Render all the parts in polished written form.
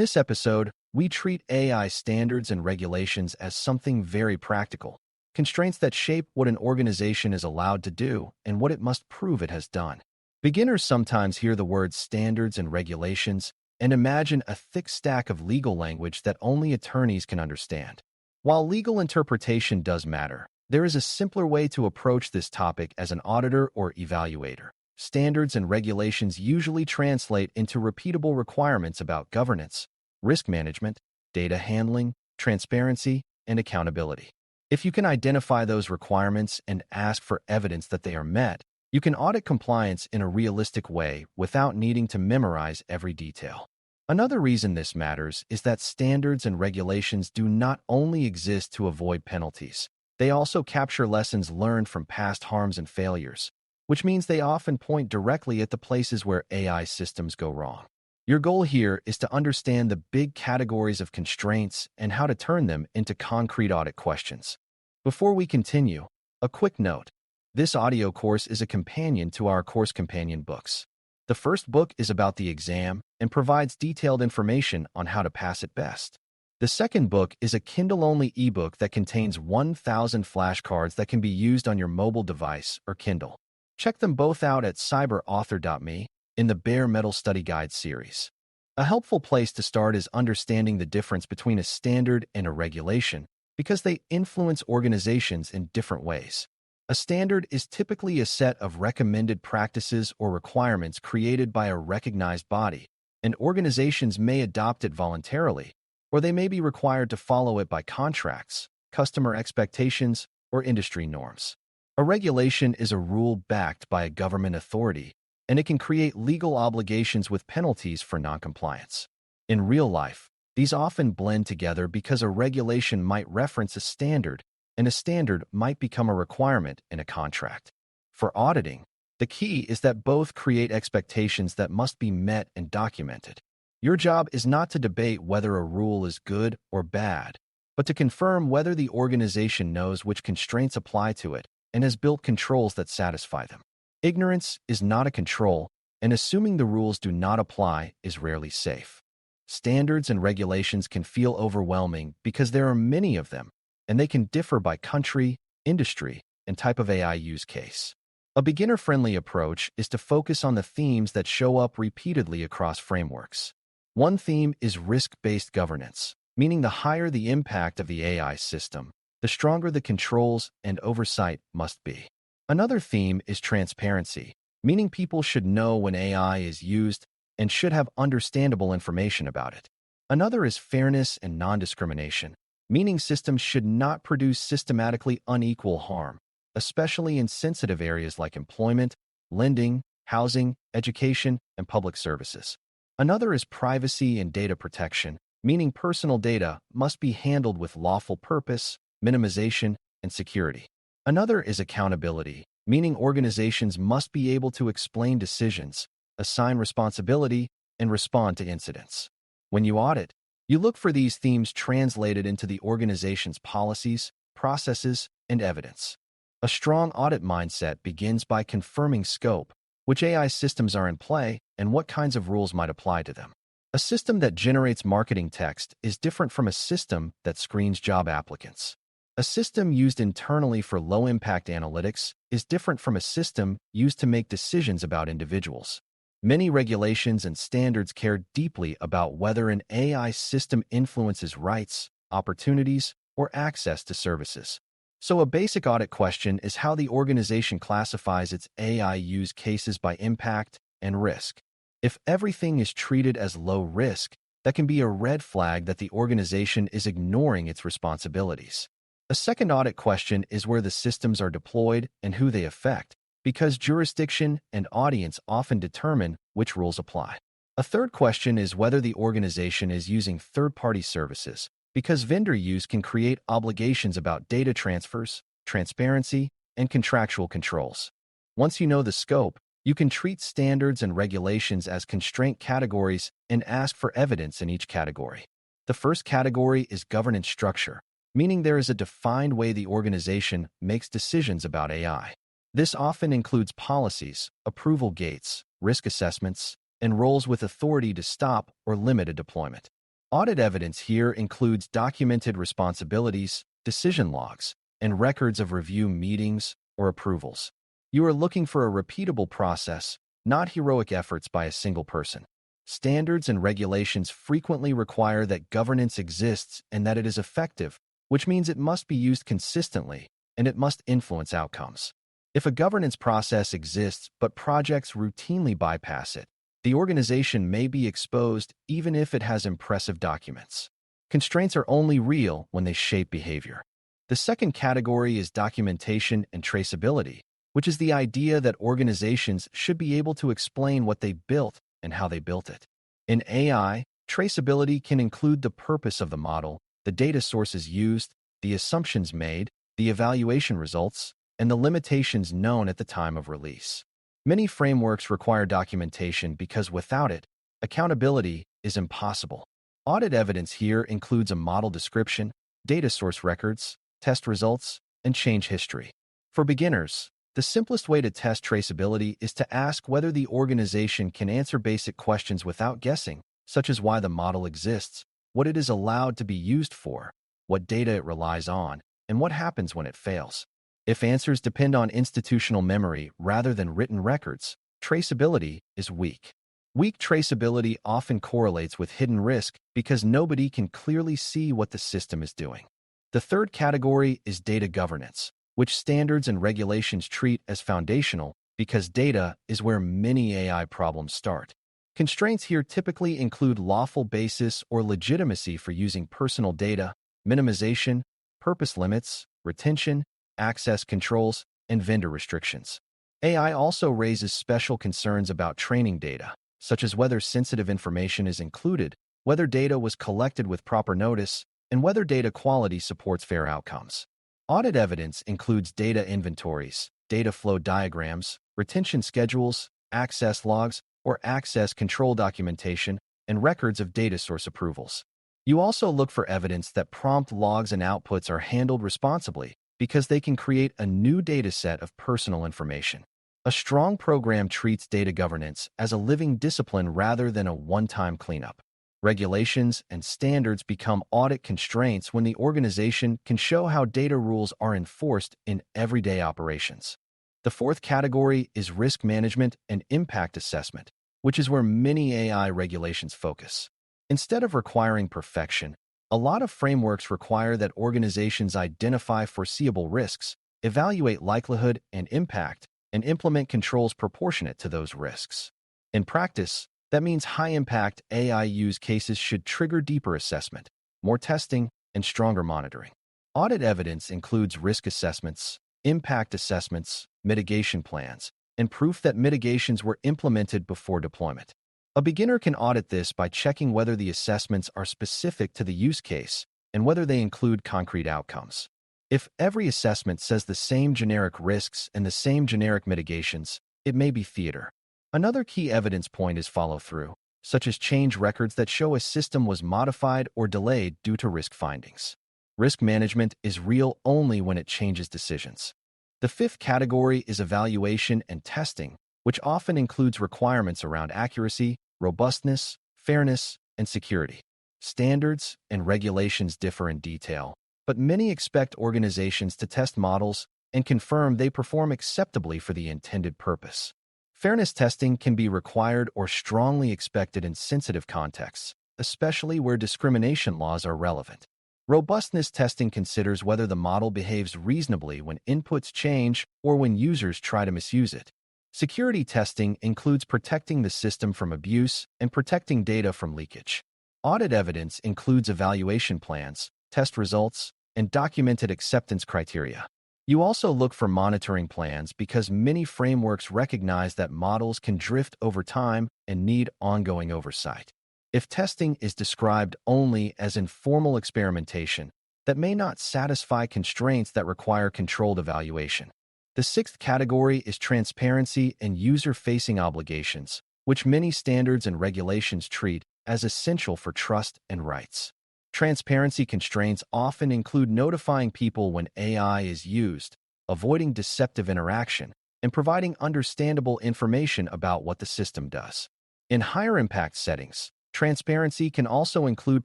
this episode, we treat AI standards and regulations as something very practical, constraints that shape what an organization is allowed to do and what it must prove it has done. Beginners sometimes hear the words standards and regulations and imagine a thick stack of legal language that only attorneys can understand. While legal interpretation does matter, there is a simpler way to approach this topic as an auditor or evaluator. Standards and regulations usually translate into repeatable requirements about governance, risk management, data handling, transparency, and accountability. If you can identify those requirements and ask for evidence that they are met, you can audit compliance in a realistic way without needing to memorize every detail. Another reason this matters is that standards and regulations do not only exist to avoid penalties. They also capture lessons learned from past harms and failures, which means they often point directly at the places where AI systems go wrong. Your goal here is to understand the big categories of constraints and how to turn them into concrete audit questions. Before we continue, a quick note. This audio course is a companion to our course companion books. The first book is about the exam and provides detailed information on how to pass it best. The second book is a Kindle-only ebook that contains 1,000 flashcards that can be used on your mobile device or Kindle. Check them both out at cyber.author.me in the Bare Metal Study Guide series. A helpful place to start is understanding the difference between a standard and a regulation because they influence organizations in different ways. A standard is typically a set of recommended practices or requirements created by a recognized body, and organizations may adopt it voluntarily, or they may be required to follow it by contracts, customer expectations, or industry norms. A regulation is a rule backed by a government authority, and it can create legal obligations with penalties for noncompliance. In real life, these often blend together because a regulation might reference a standard, and a standard might become a requirement in a contract. For auditing, the key is that both create expectations that must be met and documented. Your job is not to debate whether a rule is good or bad, but to confirm whether the organization knows which constraints apply to it and has built controls that satisfy them. Ignorance is not a control, and assuming the rules do not apply is rarely safe. Standards and regulations can feel overwhelming because there are many of them, and they can differ by country, industry, and type of AI use case. A beginner-friendly approach is to focus on the themes that show up repeatedly across frameworks. One theme is risk-based governance, meaning the higher the impact of the AI system, the stronger the controls and oversight must be. Another theme is transparency, meaning people should know when AI is used and should have understandable information about it. Another is fairness and non-discrimination, meaning systems should not produce systematically unequal harm, especially in sensitive areas like employment, lending, housing, education, and public services. Another is privacy and data protection, meaning personal data must be handled with lawful purpose, minimization, and security. Another is accountability, meaning organizations must be able to explain decisions, assign responsibility, and respond to incidents. When you audit, you look for these themes translated into the organization's policies, processes, and evidence. A strong audit mindset begins by confirming scope, which AI systems are in play, and what kinds of rules might apply to them. A system that generates marketing text is different from a system that screens job applicants. A system used internally for low-impact analytics is different from a system used to make decisions about individuals. Many regulations and standards care deeply about whether an AI system influences rights, opportunities, or access to services. So a basic audit question is how the organization classifies its AI use cases by impact and risk. If everything is treated as low risk, that can be a red flag that the organization is ignoring its responsibilities. A second audit question is where the systems are deployed and who they affect, because jurisdiction and audience often determine which rules apply. A third question is whether the organization is using third-party services, because vendor use can create obligations about data transfers, transparency, and contractual controls. Once you know the scope, you can treat standards and regulations as constraint categories and ask for evidence in each category. The first category is governance structure, meaning there is a defined way the organization makes decisions about AI. This often includes policies, approval gates, risk assessments, and roles with authority to stop or limit a deployment. Audit evidence here includes documented responsibilities, decision logs, and records of review meetings or approvals. You are looking for a repeatable process, not heroic efforts by a single person. Standards and regulations frequently require that governance exists and that it is effective, which means it must be used consistently and it must influence outcomes. If a governance process exists but projects routinely bypass it, the organization may be exposed even if it has impressive documents. Constraints are only real when they shape behavior. The second category is documentation and traceability, which is the idea that organizations should be able to explain what they built and how they built it. In AI, traceability can include the purpose of the model, the data sources used, the assumptions made, the evaluation results, and the limitations known at the time of release. Many frameworks require documentation because without it, accountability is impossible. Audit evidence here includes a model description, data source records, test results, and change history. For beginners, the simplest way to test traceability is to ask whether the organization can answer basic questions without guessing, such as why the model exists, what it is allowed to be used for, what data it relies on, and what happens when it fails. If answers depend on institutional memory rather than written records, traceability is weak. Weak traceability often correlates with hidden risk because nobody can clearly see what the system is doing. The third category is data governance, which standards and regulations treat as foundational because data is where many AI problems start. Constraints here typically include lawful basis or legitimacy for using personal data, minimization, purpose limits, retention, access controls, and vendor restrictions. AI also raises special concerns about training data, such as whether sensitive information is included, whether data was collected with proper notice, and whether data quality supports fair outcomes. Audit evidence includes data inventories, data flow diagrams, retention schedules, access logs, or access control documentation, and records of data source approvals. You also look for evidence that prompt logs and outputs are handled responsibly, because they can create a new dataset of personal information. A strong program treats data governance as a living discipline rather than a one-time cleanup. Regulations and standards become audit constraints when the organization can show how data rules are enforced in everyday operations. The fourth category is risk management and impact assessment, which is where many AI regulations focus. Instead of requiring perfection, a lot of frameworks require that organizations identify foreseeable risks, evaluate likelihood and impact, and implement controls proportionate to those risks. In practice, that means high-impact AI use cases should trigger deeper assessment, more testing, and stronger monitoring. Audit evidence includes risk assessments, impact assessments, mitigation plans, and proof that mitigations were implemented before deployment. A beginner can audit this by checking whether the assessments are specific to the use case and whether they include concrete outcomes. If every assessment says the same generic risks and the same generic mitigations, it may be theater. Another key evidence point is follow-through, such as change records that show a system was modified or delayed due to risk findings. Risk management is real only when it changes decisions. The fifth category is evaluation and testing, which often includes requirements around accuracy, robustness, fairness, and security. Standards and regulations differ in detail, but many expect organizations to test models and confirm they perform acceptably for the intended purpose. Fairness testing can be required or strongly expected in sensitive contexts, especially where discrimination laws are relevant. Robustness testing considers whether the model behaves reasonably when inputs change or when users try to misuse it. Security testing includes protecting the system from abuse and protecting data from leakage. Audit evidence includes evaluation plans, test results, and documented acceptance criteria. You also look for monitoring plans because many frameworks recognize that models can drift over time and need ongoing oversight. If testing is described only as informal experimentation, that may not satisfy constraints that require controlled evaluation. The sixth category is transparency and user-facing obligations, which many standards and regulations treat as essential for trust and rights. Transparency constraints often include notifying people when AI is used, avoiding deceptive interaction, and providing understandable information about what the system does. In higher impact settings, Transparency can also include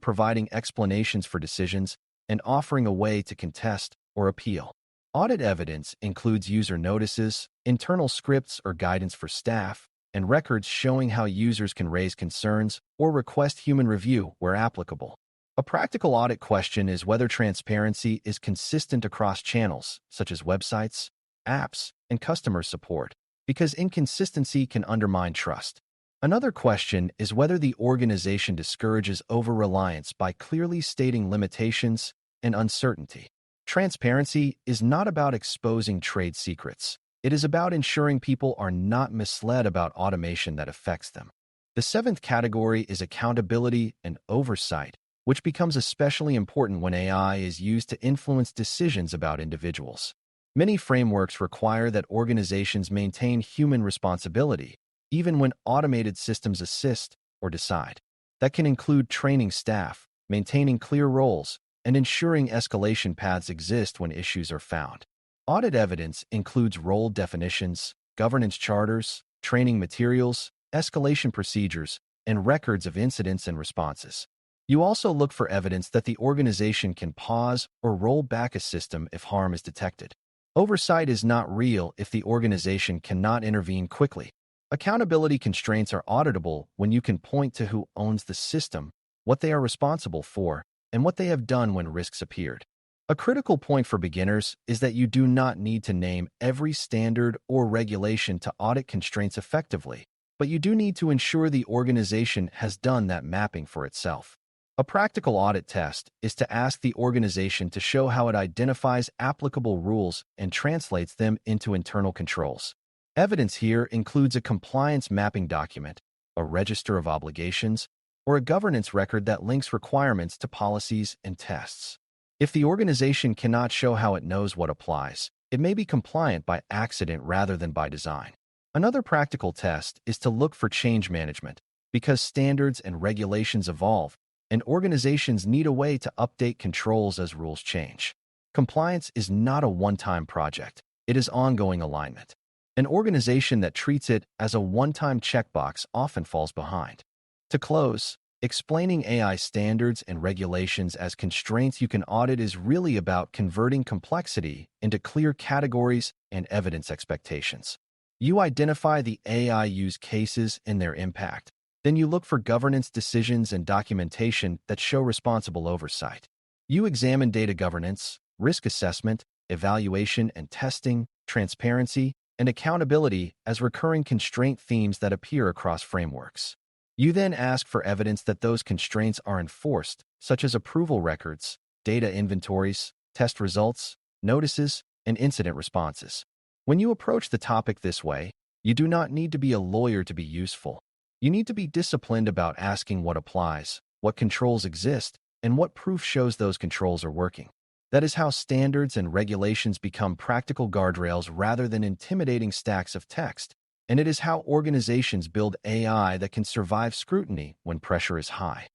providing explanations for decisions and offering a way to contest or appeal. Audit evidence includes user notices, internal scripts or guidance for staff, and records showing how users can raise concerns or request human review where applicable. A practical audit question is whether transparency is consistent across channels, such as websites, apps, and customer support, because inconsistency can undermine trust. Another question is whether the organization discourages over-reliance by clearly stating limitations and uncertainty. Transparency is not about exposing trade secrets. It is about ensuring people are not misled about automation that affects them. The seventh category is accountability and oversight, which becomes especially important when AI is used to influence decisions about individuals. Many frameworks require that organizations maintain human responsibility, even when automated systems assist or decide. That can include training staff, maintaining clear roles, and ensuring escalation paths exist when issues are found. Audit evidence includes role definitions, governance charters, training materials, escalation procedures, and records of incidents and responses. You also look for evidence that the organization can pause or roll back a system if harm is detected. Oversight is not real if the organization cannot intervene quickly. Accountability constraints are auditable when you can point to who owns the system, what they are responsible for, and what they have done when risks appeared. A critical point for beginners is that you do not need to name every standard or regulation to audit constraints effectively, but you do need to ensure the organization has done that mapping for itself. A practical audit test is to ask the organization to show how it identifies applicable rules and translates them into internal controls. Evidence here includes a compliance mapping document, a register of obligations, or a governance record that links requirements to policies and tests. If the organization cannot show how it knows what applies, it may be compliant by accident rather than by design. Another practical test is to look for change management, because standards and regulations evolve, and organizations need a way to update controls as rules change. Compliance is not a one-time project. It is ongoing alignment. An organization that treats it as a one-time checkbox often falls behind. To close, explaining AI standards and regulations as constraints you can audit is really about converting complexity into clear categories and evidence expectations. You identify the AI use cases and their impact. Then you look for governance decisions and documentation that show responsible oversight. You examine data governance, risk assessment, evaluation and testing, transparency, and accountability as recurring constraint themes that appear across frameworks. You then ask for evidence that those constraints are enforced, such as approval records, data inventories, test results, notices, and incident responses. When you approach the topic this way, you do not need to be a lawyer to be useful. You need to be disciplined about asking what applies, what controls exist, and what proof shows those controls are working. That is how standards and regulations become practical guardrails rather than intimidating stacks of text, and it is how organizations build AI that can survive scrutiny when pressure is high.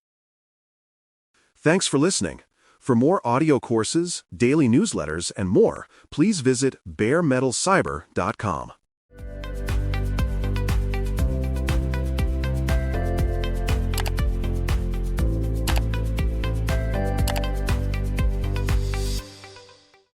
Thanks for listening. For more audio courses, daily newsletters, and more, please visit baremetalcyber.com.